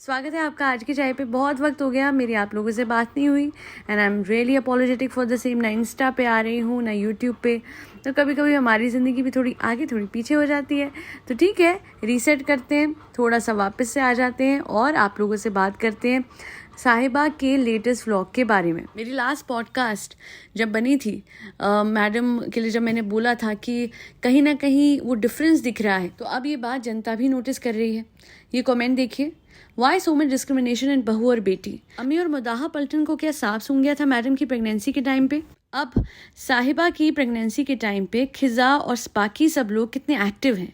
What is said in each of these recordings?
स्वागत है आपका आज की चाय पे। बहुत वक्त हो गया मेरी आप लोगों से बात नहीं हुई and I am really apologetic for the same. ना इंस्टा पे आ रही हूँ ना यूट्यूब पे, तो कभी कभी हमारी ज़िंदगी भी थोड़ी आगे थोड़ी पीछे हो जाती है। तो ठीक है, रीसेट करते हैं, थोड़ा सा वापस से आ जाते हैं और आप लोगों से बात करते हैं साहिबा के लेटेस्ट व्लॉग के बारे में। मेरी लास्ट पॉडकास्ट जब बनी थी मैडम के लिए, जब मैंने बोला था कि कहीं ना कहीं वो डिफरेंस दिख रहा है, तो अब ये बात जनता भी नोटिस कर रही है। ये कमेंट देखिए, why so much discrimination in बहू और बेटी। अम्मी और मदाहा पलटन को क्या सांप सूंघ गया था मैडम की प्रेगनेंसी के टाइम पे? अब साहिबा की प्रेगनेंसी के टाइम पे खिजा और बाकी सब लोग कितने एक्टिव हैं,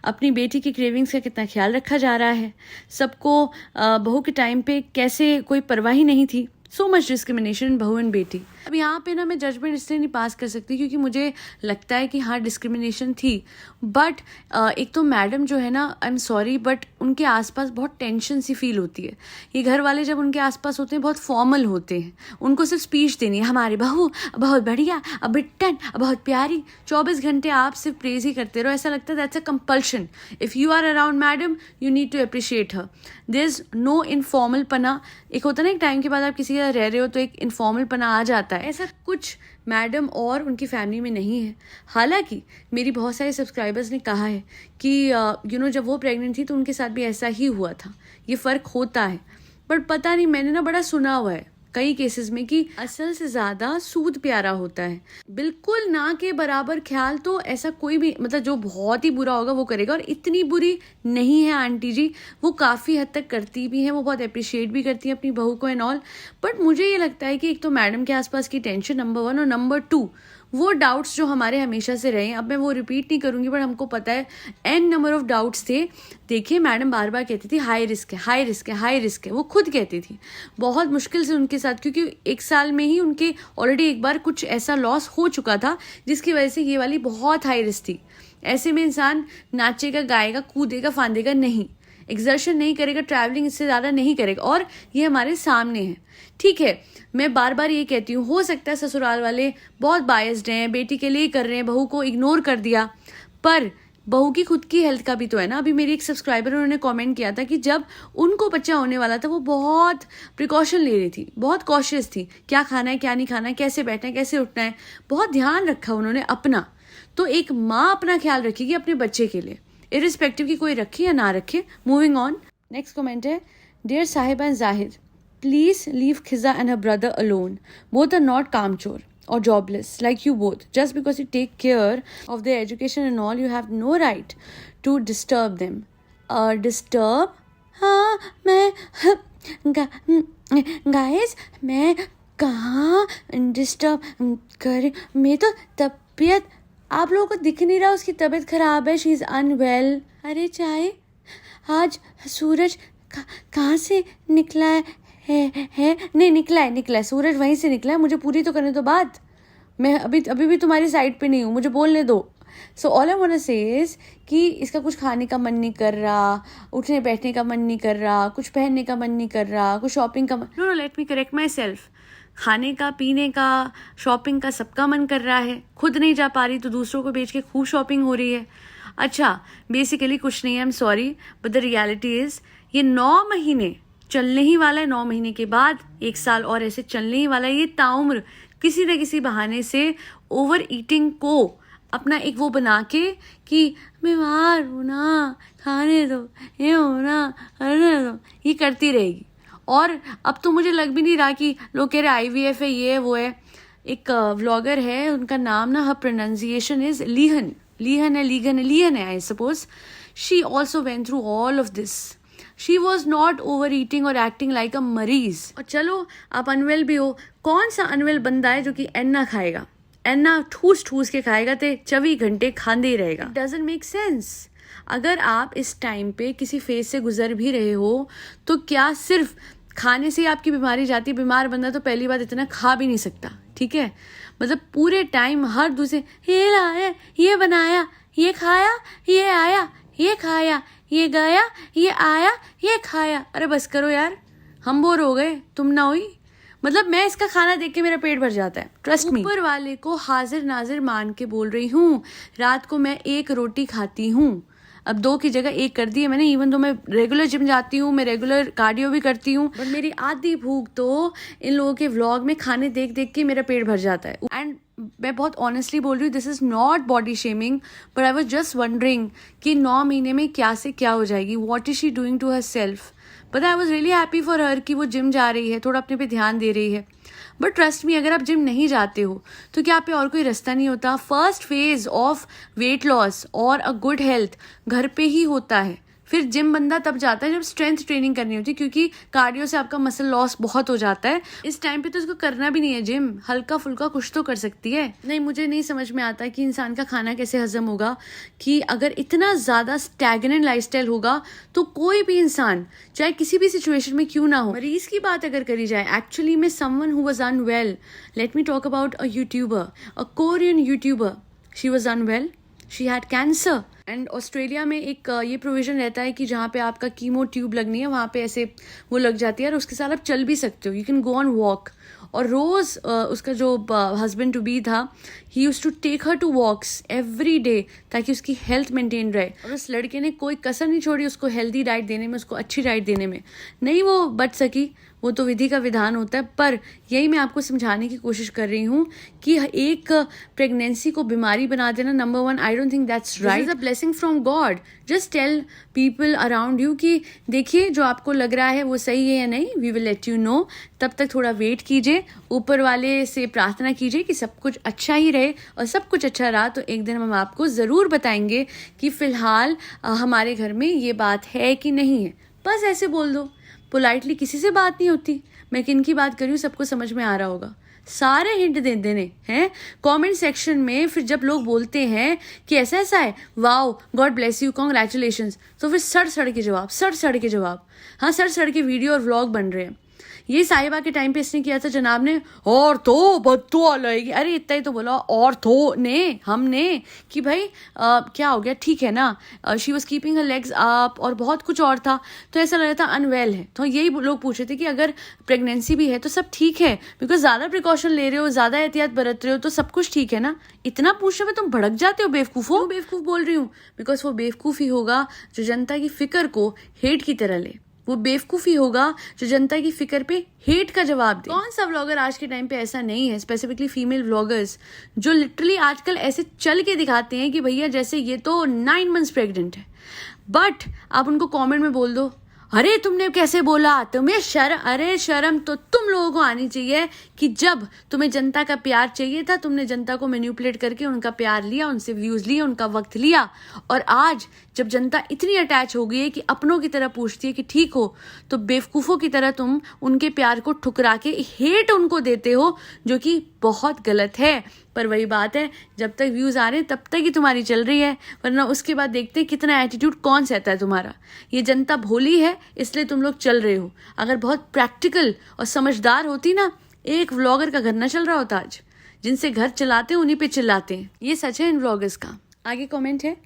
अपनी बेटी की क्रेविंग्स का कितना ख्याल रखा जा रहा है, सबको बहू के टाइम पे कैसे कोई परवाह ही नहीं थी। सो मच डिस्क्रिमिनेशन बहू एंड बेटी। अब यहाँ पे ना मैं जजमेंट इसलिए नहीं पास कर सकती क्योंकि मुझे लगता है कि हाँ डिस्क्रिमिनेशन थी, बट एक तो मैडम जो है ना, आई एम सॉरी बट उनके आसपास बहुत टेंशन सी फील होती है। ये घर वाले जब उनके आसपास होते हैं बहुत फॉर्मल होते हैं, उनको सिर्फ स्पीच देनी है, हमारी बहू बहुत बढ़िया, बिट्टन बहुत प्यारी। 24 घंटे आप सिर्फ प्रेज ही करते रहो, ऐसा लगता है that's a compulsion. If you are around madam you need to appreciate her. There is no informal पना। एक होता है ना, एक टाइम के बाद आप किसी का रह रहे हो तो एक इनफॉर्मल पना आ जाता है, ऐसा कुछ मैडम और उनकी फैमिली में नहीं है। हालांकि मेरी बहुत सारे सब्सक्राइबर्स ने कहा है कि जब वो प्रेग्नेंट थी तो उनके साथ भी ऐसा ही हुआ था। ये फ़र्क होता है, बट पता नहीं, मैंने ना बड़ा सुना हुआ है कई केसेस में कि असल से ज़्यादा सूद प्यारा होता है। बिल्कुल ना के बराबर ख्याल तो ऐसा कोई भी, मतलब जो बहुत ही बुरा होगा वो करेगा, और इतनी बुरी नहीं है आंटी जी, वो काफ़ी हद तक करती भी हैं, वो बहुत अप्रिशिएट भी करती हैं अपनी बहू को एंड ऑल। बट मुझे ये लगता है कि एक तो मैडम के आसपास की टेंशन नंबर 1, और नंबर 2 वो डाउट्स जो हमारे हमेशा से रहे हैं। अब मैं वो रिपीट नहीं करूँगी, बट हमको पता है एन नंबर ऑफ डाउट्स थे। देखिए मैडम बार बार कहती थी हाई रिस्क है, हाई रिस्क है, हाई रिस्क है। वो खुद कहती थी, बहुत मुश्किल से उनके साथ, क्योंकि 1 साल में ही उनके ऑलरेडी एक बार कुछ ऐसा लॉस हो चुका था जिसकी वजह से ये वाली बहुत हाई रिस्क थी। ऐसे में इंसान नाचेगा, गाएगा, कूदेगा, फांदेगा नहीं, एक्सर्शन नहीं करेगा, ट्रैवलिंग इससे ज़्यादा नहीं करेगा, और ये हमारे सामने है। ठीक है, मैं बार बार ये कहती हूँ, हो सकता है ससुराल वाले बहुत बायस्ड हैं, बेटी के लिए कर रहे हैं, बहू को इग्नोर कर दिया, पर बहू की खुद की हेल्थ का भी तो है ना। अभी मेरी एक सब्सक्राइबर उन्होंने कमेंट किया था कि जब उनको बच्चा होने वाला था वो बहुत प्रिकॉशन ले रही थी, बहुत कॉशियस थी, क्या खाना है क्या नहीं खाना है, कैसे बैठना है कैसे उठना है, बहुत ध्यान रखा उन्होंने अपना। तो एक माँ अपना ख्याल रखेगी अपने बच्चे के लिए, इरिस्पेक्टिव की कोई रखे या ना रखे। मूविंग ऑन, नेक्स्ट कमेंट है, डियर साहिबा and Zahid, please leave Khiza and her brother alone. Both are not kamchor or jobless like you both. Just because you take care of their education and all, you have no right to disturb them. Disturb? हाँ मैं guys मैं कहाँ disturb कर, मैं तो तबीयत, आप लोगों को दिख नहीं रहा उसकी तबीयत खराब है, शी इज़ अनवेल। अरे चाय, आज सूरज कहाँ से निकला है नहीं निकला है सूरज वहीं से निकला है। मुझे पूरी तो करने दो बात, मैं अभी भी तुम्हारी साइड पे नहीं हूँ, मुझे बोलने दो। So all I want to say is कि इसका कुछ खाने का मन नहीं कर रहा, उठने बैठने का मन नहीं कर रहा, कुछ पहनने का मन नहीं कर रहा, कुछ शॉपिंग का no let me correct myself, खाने का, पीने का, शॉपिंग का सबका मन कर रहा है। खुद नहीं जा पा रही तो दूसरों को बेच के खूब शॉपिंग हो रही है। अच्छा, बेसिकली कुछ नहीं है, I am sorry but the reality is ये 9 महीने चलने ही वाला है, 9 महीने के बाद 1 साल और ऐसे चलने ही वाला है। ये ताउम्र किसी न किसी बहाने से ओवर ईटिंग को अपना एक वो बना के कि बीमार हूँ ना, खाने दो, ये होना, खाने दो, ये करती रहेगी। और अब तो मुझे लग भी नहीं रहा कि लोग कह रहे IVF है, ये है वो है। एक व्लॉगर है, उनका नाम ना, हर प्रोनाउंसिएशन इज लीहन है I suppose. She also went through all of this. She was not overeating or acting like a मरीज। और चलो आप अनवेल भी हो, कौन सा अनवेल बंदा है जो कि एन्ना खाएगा, एन्ना ठूस के खाएगा ते 24 घंटे खाते ही रहेगा। Doesn't make sense. अगर आप इस टाइम पे किसी फेज से गुजर भी रहे हो तो क्या सिर्फ खाने से ही आपकी बीमारी जाती है? बीमार बंदा तो पहली बात इतना खा भी नहीं सकता, ठीक है, मतलब पूरे टाइम हर दूसरे ये लाया, ये बनाया, ये खाया, ये आया, ये खाया, ये गया, ये आया, ये खाया। अरे बस करो यार, हम बोर हो गए, तुम ना हुई। मतलब मैं इसका खाना देख के मेरा पेट भर जाता है, ट्रस्ट मी। ऊपर वाले को हाजिर नाजिर मान के बोल रही हूँ, रात को मैं 1 रोटी खाती हूँ। अब 2 की जगह 1 कर दी है मैंने। इवन तो मैं रेगुलर जिम जाती हूँ, मैं रेगुलर कार्डियो भी करती हूँ, बट मेरी आधी भूख तो इन लोगों के व्लॉग में खाने देख देख के मेरा पेट भर जाता है। एंड मैं बहुत ऑनेस्टली बोल रही हूँ, this is not body shaming, but I was just wondering कि 9 महीने में क्या से क्या हो जाएगी, what is she doing to herself. But I was really happy for her कि वो जिम जा रही है, थोड़ा अपने पे ध्यान दे रही है। बट ट्रस्ट मी, अगर आप जिम नहीं जाते हो तो क्या आप पे और कोई रास्ता नहीं होता? First phase of weight loss और अ गुड हेल्थ घर पे ही होता है। फिर जिम बंदा तब जाता है जब स्ट्रेंथ ट्रेनिंग करनी होती है, क्योंकि कार्डियो से आपका मसल लॉस बहुत हो जाता है। इस टाइम पे तो उसको करना भी नहीं है जिम, हल्का फुल्का कुछ तो कर सकती है। नहीं, मुझे नहीं समझ में आता कि इंसान का खाना कैसे हजम होगा, कि अगर इतना ज़्यादा स्टैग्नेंट लाइफस्टाइल होगा तो कोई भी इंसान चाहे किसी भी सिचुएशन में क्यों ना हो। मरीज की बात अगर करी जाए, एक्चुअली में someone who was unwell, let me talk about a YouTuber, a Korean YouTuber, she was unwell, she had cancer. And Australia में एक ये प्रोविजन रहता है कि जहाँ पे आपका कीमो ट्यूब लगनी है वहाँ पे ऐसे वो लग जाती है और उसके साथ आप चल भी सकते हो, you can go on walk. और रोज़ उसका जो हस्बैंड टू बी था, he used to take her to walks every day ताकि उसकी हेल्थ मेंटेन रहे। और उस लड़के ने कोई कसर नहीं छोड़ी उसको हेल्दी डाइट देने में, उसको अच्छी डाइट देने में। नहीं वो बच सकी, वो तो विधि का विधान होता है, पर यही मैं आपको समझाने की कोशिश कर रही हूँ कि एक प्रेगनेंसी को बीमारी बना देना, number 1, I don't think that's right. This is a blessing from God. Just tell people around you कि देखिए जो आपको लग रहा है वो सही है या नहीं, we will let you know. तब तक थोड़ा वेट कीजिए, ऊपर वाले से प्रार्थना कीजिए कि सब कुछ अच्छा ही रहे, और सब कुछ अच्छा रहा तो एक दिन हम आपको ज़रूर बताएंगे कि फ़िलहाल हमारे घर में ये बात है कि नहीं है। बस ऐसे बोल दो, पोलाइटली किसी से बात नहीं होती। मैं किन की बात कर रही हूँ सबको समझ में आ रहा होगा। सारे हिंट दे देने हैं कमेंट सेक्शन में। फिर जब लोग बोलते हैं कि ऐसा ऐसा है, wow, God bless you, congratulations, तो फिर सड़ के जवाब। हाँ, सड़ के वीडियो और व्लॉग बन रहे हैं। ये साहिबा के टाइम पे इसने किया था जनाब ने, और तो बददुआ लगेगी। अरे इतना ही तो बोला, और तो ने हमने कि भाई क्या हो गया, ठीक है ना। She was keeping her legs up और बहुत कुछ और था, तो ऐसा लग रहा था अनवेल है। तो यही लोग पूछ रहे थे कि अगर प्रेगनेंसी भी है तो सब ठीक है, बिकॉज ज़्यादा प्रिकॉशन ले रहे हो, ज़्यादा एहतियात बरत रहे हो तो सब कुछ ठीक है ना। इतना पूछने में तुम भड़क जाते हो, बेवकूफ़ो। बेवकूफ़ बोल रही हूँ बिकॉज वो बेवकूफ़ी होगा जो जनता की फिक्र को हेट की तरह ले। वो बेवकूफ़ी होगा जो जनता की फिक्र पे हेट का जवाब दे। कौन सा व्लॉगर आज के टाइम पे ऐसा नहीं है, स्पेसिफिकली फीमेल व्लॉगर्स, जो लिटरली आजकल ऐसे चल के दिखाते हैं कि भैया जैसे ये तो 9 मंथ्स प्रेग्नेंट है, बट आप उनको कमेंट में बोल दो, अरे तुमने कैसे बोला, तुम्हें शर्म। अरे शर्म तो तुम लोगों को आनी चाहिए कि जब तुम्हें जनता का प्यार चाहिए था, तुमने जनता को मैनिपुलेट करके उनका प्यार लिया, उनसे व्यूज लिए, उनका वक्त लिया, और आज जब जनता इतनी अटैच हो गई है कि अपनों की तरह पूछती है कि ठीक हो, तो बेवकूफ़ों की तरह तुम उनके प्यार को ठुकरा के हेट उनको देते हो, जो कि बहुत गलत है। पर वही बात है, जब तक व्यूज़ आ रहे हैं तब तक ही तुम्हारी चल रही है, वरना उसके बाद देखते हैं कितना एटीट्यूड कौन सहता है तुम्हारा। ये जनता भोली है इसलिए तुम लोग चल रहे हो। अगर बहुत प्रैक्टिकल और समझदार होती ना, एक व्लॉगर का घर ना चल रहा होता आज। जिनसे घर चलाते हैं उन्हीं पे चिल्लाते हैं, ये सच है इन व्लॉगर्स का। आगे कमेंट है,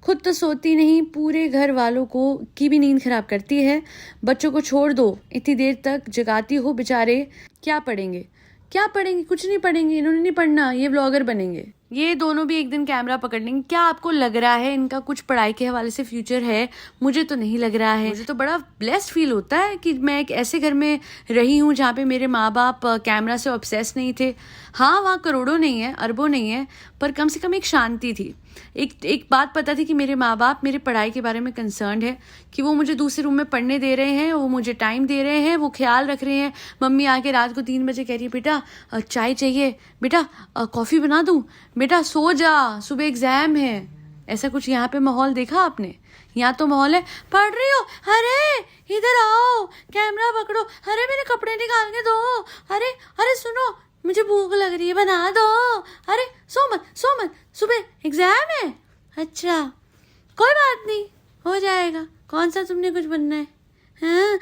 खुद तो सोती नहीं, पूरे घर वालों को की भी नींद खराब करती है। बच्चों को छोड़ दो, इतनी देर तक जगाती हो, बेचारे क्या पढ़ेंगे। कुछ नहीं पढ़ेंगे, इन्होंने नहीं पढ़ना, ये व्लॉगर बनेंगे। ये दोनों भी एक दिन कैमरा पकड़ लेंगे। क्या आपको लग रहा है इनका कुछ पढ़ाई के हवाले से फ्यूचर है? मुझे तो नहीं लग रहा है। मुझे तो बड़ा ब्लेस्ड फील होता है कि मैं एक ऐसे घर में रही हूँ जहाँ पे मेरे माँ बाप कैमरा से ऑब्सेस नहीं थे। हाँ, वहाँ करोड़ों नहीं है, अरबों नहीं है, पर कम से कम एक शांति थी। एक बात पता थी कि मेरे माँ बाप मेरे पढ़ाई के बारे में कंसर्न्ड है, कि वो मुझे दूसरे रूम में पढ़ने दे रहे हैं, वो मुझे टाइम दे रहे हैं, वो ख्याल रख रहे हैं। मम्मी आके रात को 3 बजे कह रही है, बेटा चाय चाहिए, बेटा कॉफ़ी बना दूँ, बेटा सो जा, सुबह एग्जाम है। ऐसा कुछ यहाँ पे माहौल देखा आपने? यहाँ तो माहौल है, पढ़ रही हो, अरे इधर आओ, कैमरा पकड़ो, अरे मेरे कपड़े निकाल के दो, अरे सुनो मुझे भूख लग रही है, बना दो, अरे सो मत, सुबह एग्जाम है। अच्छा कोई बात नहीं, हो जाएगा। कौन सा तुमने कुछ बनना है? हाँ,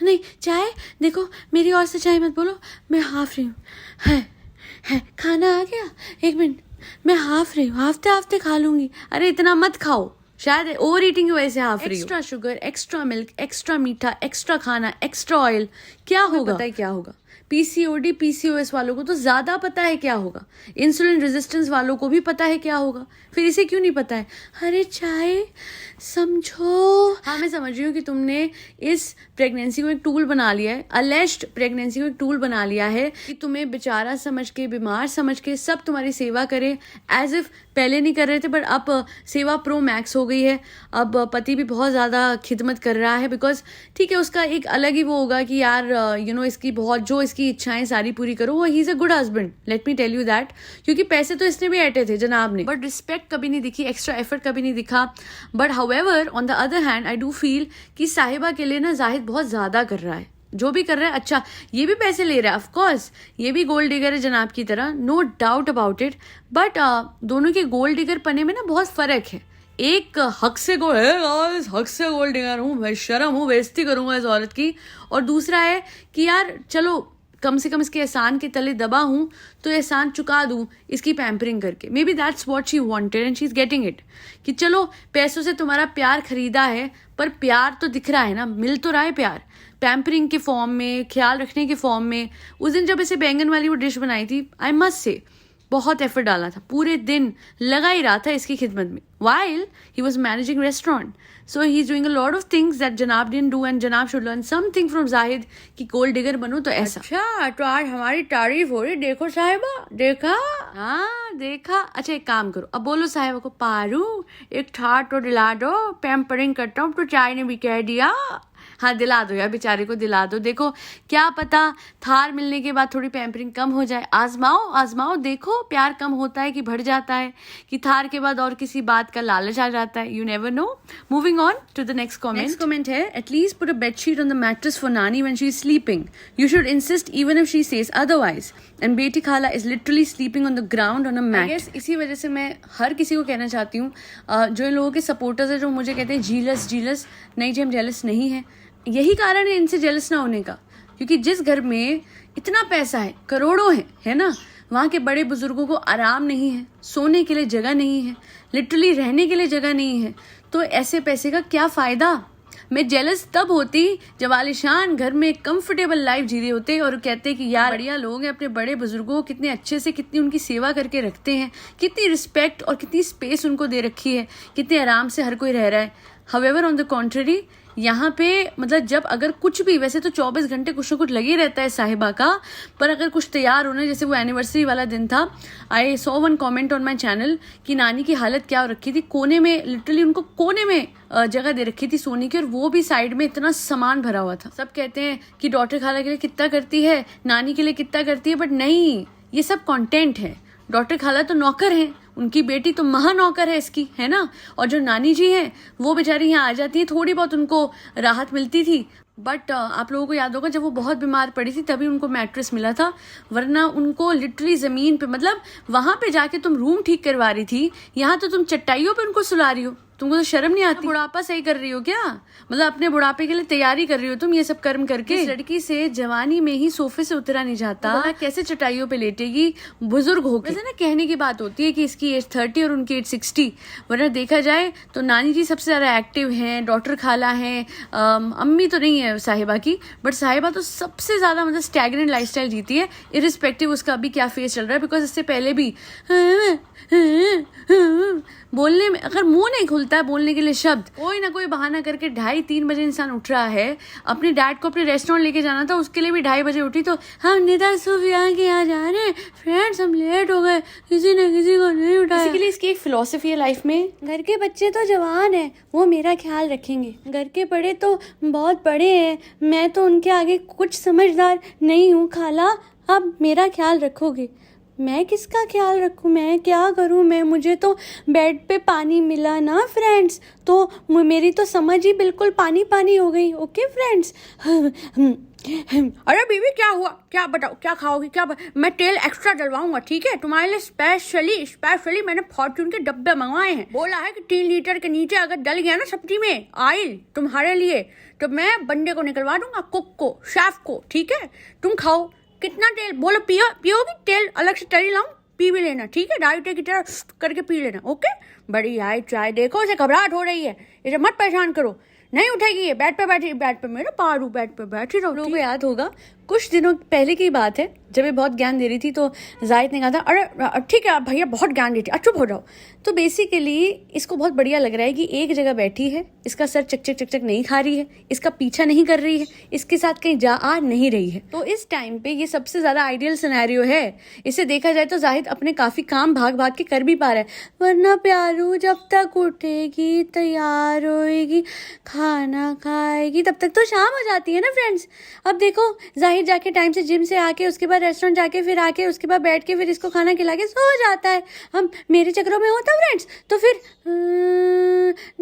नहीं चाय देखो, मेरी ओर से चाय मत बोलो, मैं हाफ रही हूँ। है खाना आ गया, 1 मिनट, मैं हाफ रही हूँ, हाफते खा लूंगी। अरे इतना मत खाओ, शायद ओवर ईटिंग की वजह से हाफ रही हो। Extra sugar, extra milk, extra मीठा, एक्स्ट्रा खाना, एक्स्ट्रा ऑयल, क्या होगा? पता है क्या होगा? पीसीओडी पीसीओएस वालों को तो ज़्यादा पता है क्या होगा, इंसुलिन रेजिस्टेंस वालों को भी पता है क्या होगा, फिर इसे क्यों नहीं पता है? अरे चाहे समझो। हाँ, मैं समझ रही हूँ कि तुमने इस प्रेगनेंसी को एक टूल बना लिया है, अलेज्ड प्रेगनेंसी को एक टूल बना लिया है कि तुम्हें बेचारा समझ के, बीमार समझ के सब तुम्हारी सेवा करे, एज इफ पहले नहीं कर रहे थे, बट अब सेवा प्रो मैक्स हो गई है। अब पति भी बहुत ज़्यादा खिदमत कर रहा है, बिकॉज ठीक है उसका एक अलग ही वो होगा कि यार इसकी बहुत जो इसकी इच्छाएं सारी पूरी करो, वो he is a good husband, let me tell you that. क्योंकि पैसे तो इसने भी ऐटे थे जनाब ने, बट रिस्पेक्ट कभी नहीं दिखी, एक्स्ट्रा एफर्ट कभी नहीं दिखा। But however on the other hand I do feel कि साहिबा के लिए ना जाहिद बहुत ज़्यादा कर रहा है, जो भी कर रहा है। अच्छा, ये भी पैसे ले रहा है, ऑफ कोर्स ये भी गोल्ड डिगर है जनाब की तरह, no doubt about it. But दोनों के गोल्ड डिगर पने में ना बहुत फर्क है। एक हक से हक से गोल्ड डिगर हूँ, मैं शर्म हूँ, बेइज्जती करूंगा इस औरत की। और दूसरा है कि यार चलो कम से कम इसके एहसान के तले दबा हूँ तो एहसान चुका दूँ इसकी पैम्परिंग करके। May be that's what she wanted and she is getting it. कि चलो पैसों से तुम्हारा प्यार खरीदा है, पर प्यार तो दिख रहा है ना, मिल तो रहा है प्यार, पैम्परिंग के फॉर्म में, ख्याल रखने के फॉर्म में। उस दिन जब इसे बैंगन वाली वो डिश बनाई थी, आई मस्ट से बहुत एफर्ट डाला था, पूरे दिन लगा ही रहा था इसकी खिदमत में, while he was managing restaurant. So he's doing a lot of things that जनाब didn't do, and जनाब should learn something from Zahid कि गोल्ड डिगर बनो तो ऐसा। अच्छा, तो आज हमारी तारीफ हो रही, देखो साहिबा, देखा? हाँ देखा। अच्छा एक काम करो, अब बोलो साहिबा को, पारू एक थार तो दिला दो, पैम्परिंग करता हूँ, तो चाय ने भी कह दिया। हाँ दिला दो यार, बेचारे को दिला दो। देखो क्या पता थार मिलने के बाद थोड़ी पैम्परिंग कम हो जाए। आजमाओ आजमाओ, देखो प्यार कम होता है कि बढ़ जाता है, कि थार के बाद और किसी बात का लालच आ जाता है। You never know. Moving on to the next comment. Next comment है, atleast put a bedsheet on the mattress for नानी when she is sleeping. You should insist even if she says otherwise. And बेटी खाला is literally sleeping on the ground on a mat. I guess इसी वजह से मैं हर किसी को कहना चाहती हूँ, जो इन लोगों के सपोर्टर्स है जो मुझे कहते हैं जीलस जीलस, नहीं जी हम जेलस नहीं है। यही कारण है इनसे जेलस ना होने का, क्योंकि जिस घर में इतना पैसा है, करोड़ों है ना, वहाँ के बड़े बुजुर्गों को आराम नहीं है, सोने के लिए जगह नहीं है, लिटरली रहने के लिए जगह नहीं है, तो ऐसे पैसे का क्या फ़ायदा। मैं जेलस तब होती जब आलिशान घर में कंफर्टेबल लाइफ जी रहे होते और कहते कि यार बढ़िया लोग हैं, अपने बड़े बुजुर्गों को कितने अच्छे से, कितनी उनकी सेवा करके रखते हैं, कितनी रिस्पेक्ट और कितनी स्पेस उनको दे रखी है, कितने आराम से हर कोई रह रहा है। हाउएवर ऑन द कॉन्ट्ररी, यहाँ पे मतलब जब अगर कुछ भी, वैसे तो 24 घंटे कुछ ना कुछ लगे रहता है साहिबा का, पर अगर कुछ तैयार होना, जैसे वो एनिवर्सरी वाला दिन था, I saw one comment on my channel कि नानी की हालत क्या हो रखी थी, कोने में, लिटरली उनको कोने में जगह दे रखी थी सोने की, और वो भी साइड में इतना सामान भरा हुआ था। सब कहते हैं कि डॉक्टर खाला के लिए कितना करती है, नानी के लिए कितना करती है, बट नहीं, ये सब कॉन्टेंट है। डॉक्टर खाला तो नौकर हैं, उनकी बेटी तो महानौकर है इसकी, है ना। और जो नानी जी हैं वो बेचारी यहाँ आ जाती है, थोड़ी बहुत उनको राहत मिलती थी। बट आप लोगों को याद होगा जब वो बहुत बीमार पड़ी थी तभी उनको मैट्रेस मिला था, वरना उनको लिटरली ज़मीन पे, मतलब वहाँ पे जाके तुम रूम ठीक करवा रही थी, यहाँ तो तुम चट्टाइयों पे उनको सुला रही हो। तुमको तो शर्म नहीं आती? बुढ़ापा सही कर रही हो क्या? मतलब अपने बुढ़ापे के लिए तैयारी कर रही हो तुम, ये सब कर्म करके। इस लड़की से जवानी में ही सोफे से उतरा नहीं जाता, तो कैसे चटाइयों पे लेटेगी बुजुर्ग होकर। वैसे ना कहने की बात होती है कि इसकी एज 30 और उनकी एज 60, वरना देखा जाए तो नानी जी सबसे ज्यादा एक्टिव हैं, डॉक्टर खाला हैं, अम्मी तो नहीं है साहिबा की, बट साहिबा तो सबसे ज्यादा मतलब स्टैगनेंट लाइफस्टाइल जीती है, इरिस्पेक्टिव उसका अभी क्या फेस चल रहा है। बिकॉज इससे पहले भी बोलने में, अगर मुंह नहीं खुलता है बोलने के लिए शब्द, कोई ना कोई बहाना करके 2:30-3 बजे इंसान उठ रहा है। अपने डैड को अपने रेस्टोरेंट लेके जाना था, उसके लिए भी 2:30 बजे उठी, तो हम निदा सूफिया के यहाँ जा रहे हैं फ्रेंड्स, हम लेट हो गए, किसी ने किसी को नहीं उठाया। इसी के लिए इसकी एक फिलॉसफी है लाइफ में, घर के बच्चे तो जवान है, वो मेरा ख्याल रखेंगे, घर के बड़े तो बहुत बड़े हैं, मैं तो उनके आगे कुछ समझदार नहीं हूँ, खाला अब मेरा ख्याल रखोगे। मैं किसका ख्याल रखूं, मैं क्या करूं, मुझे तो बेड पे पानी मिला ना फ्रेंड्स, तो मेरी तो समझ ही बिल्कुल पानी पानी हो गई। Okay friends. अरे बीवी क्या हुआ, क्या बताओ, क्या खाओगी, क्या मैं तेल एक्स्ट्रा डलवाऊंगा, ठीक है, तुम्हारे लिए स्पेशली मैंने फॉर्च्यून के डब्बे मंगवाए हैं। बोला है कि 3 लीटर के नीचे अगर डल गया ना सब्जी में ऑयल तुम्हारे लिए, तो मैं बंदे को निकलवा दूंगा, कुक को, शेफ को, ठीक है, तुम खाओ। कितना तेल बोलो, पियोगी तेल अलग से तरी लाऊं, पी भी लेना, ठीक है, डाइट की तरह करके पी लेना। ओके, बड़ी आई चाय, देखो इसे घबराहट हो रही है, इसे मत परेशान करो। नहीं उठेगी ये, बेड पे बैठी, बेड पे मेरे पारू, बेड पे बैठी रहो। लोगों को याद होगा कुछ दिनों पहले की बात है, जब ये बहुत ज्ञान दे रही थी तो जाहिद ने कहा था अरे ठीक है आप भैया बहुत ज्ञान देती, चुप हो जाओ। तो बेसिकली इसको बहुत बढ़िया लग रहा है कि एक जगह बैठी है, इसका सर चक चक चक चक नहीं खा रही है, इसका पीछा नहीं कर रही है, इसके साथ कहीं जा आ नहीं रही है। तो इस टाइम पे ये सबसे ज्यादा आइडियल सिनेरियो है। इसे देखा जाए तो जाहिद अपने काफी काम भाग भाग के कर भी पा रहा है, वरना प्यारू जब तक उठेगी, तैयार होएगी, खाना खाएगी, तब तक तो शाम हो जाती है ना फ्रेंड्स। अब देखो जाहिद जाके टाइम से जिम से आके, उसके बाद रेस्टोरेंट जाके, फिर आके उसके बाद बैठ के फिर इसको खाना खिला के सो जाता है। हम मेरे चक्रों में होता फ्रेंड्स तो फिर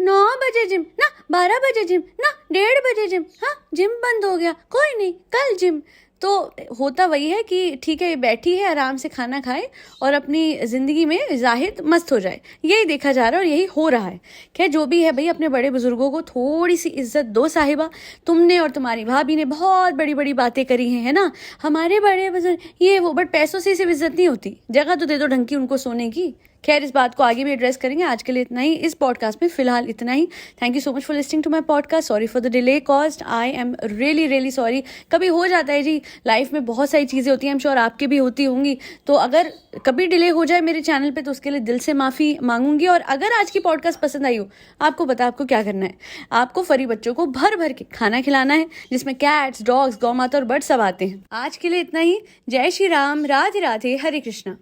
9 बजे जिम ना, 12 बजे जिम ना, 1:30 बजे जिम, हाँ जिम बंद हो गया, कोई नहीं कल जिम। तो होता वही है कि ठीक है ये बैठी है, आराम से खाना खाए और अपनी ज़िंदगी में जाहिद मस्त हो जाए, यही देखा जा रहा है और यही हो रहा है। खैर जो भी है भाई, अपने बड़े बुजुर्गों को थोड़ी सी इज्जत दो साहिबा। तुमने और तुम्हारी भाभी ने बहुत बड़ी बड़ी बातें करी हैं, है ना, हमारे बड़े बुजुर्ग ये वो, बट पैसों से सिर्फ इज्जत नहीं होती, जगह तो दे दो ढंग की उनको सोने की। खैर इस बात को आगे भी एड्रेस करेंगे, आज के लिए इतना ही इस पॉडकास्ट में, फिलहाल इतना ही। Thank you so much for listening to my podcast. Sorry for the delay caused, I am really really sorry. कभी हो जाता है जी, लाइफ में बहुत सारी चीज़ें होती हैं, आई एम श्योर आपके भी होती होंगी। तो अगर कभी डिले हो जाए मेरे चैनल पे तो उसके लिए दिल से माफ़ी मांगूंगी। और अगर आज की पॉडकास्ट पसंद आई हो, आपको पता आपको क्या करना है, आपको फरी बच्चों को भर भर के खाना खिलाना है, जिसमें कैट्स, डॉग्स, गौ माता और बर्ड सब आते हैं। आज के लिए इतना ही। जय श्री राम, राधे राधे, हरे कृष्णा।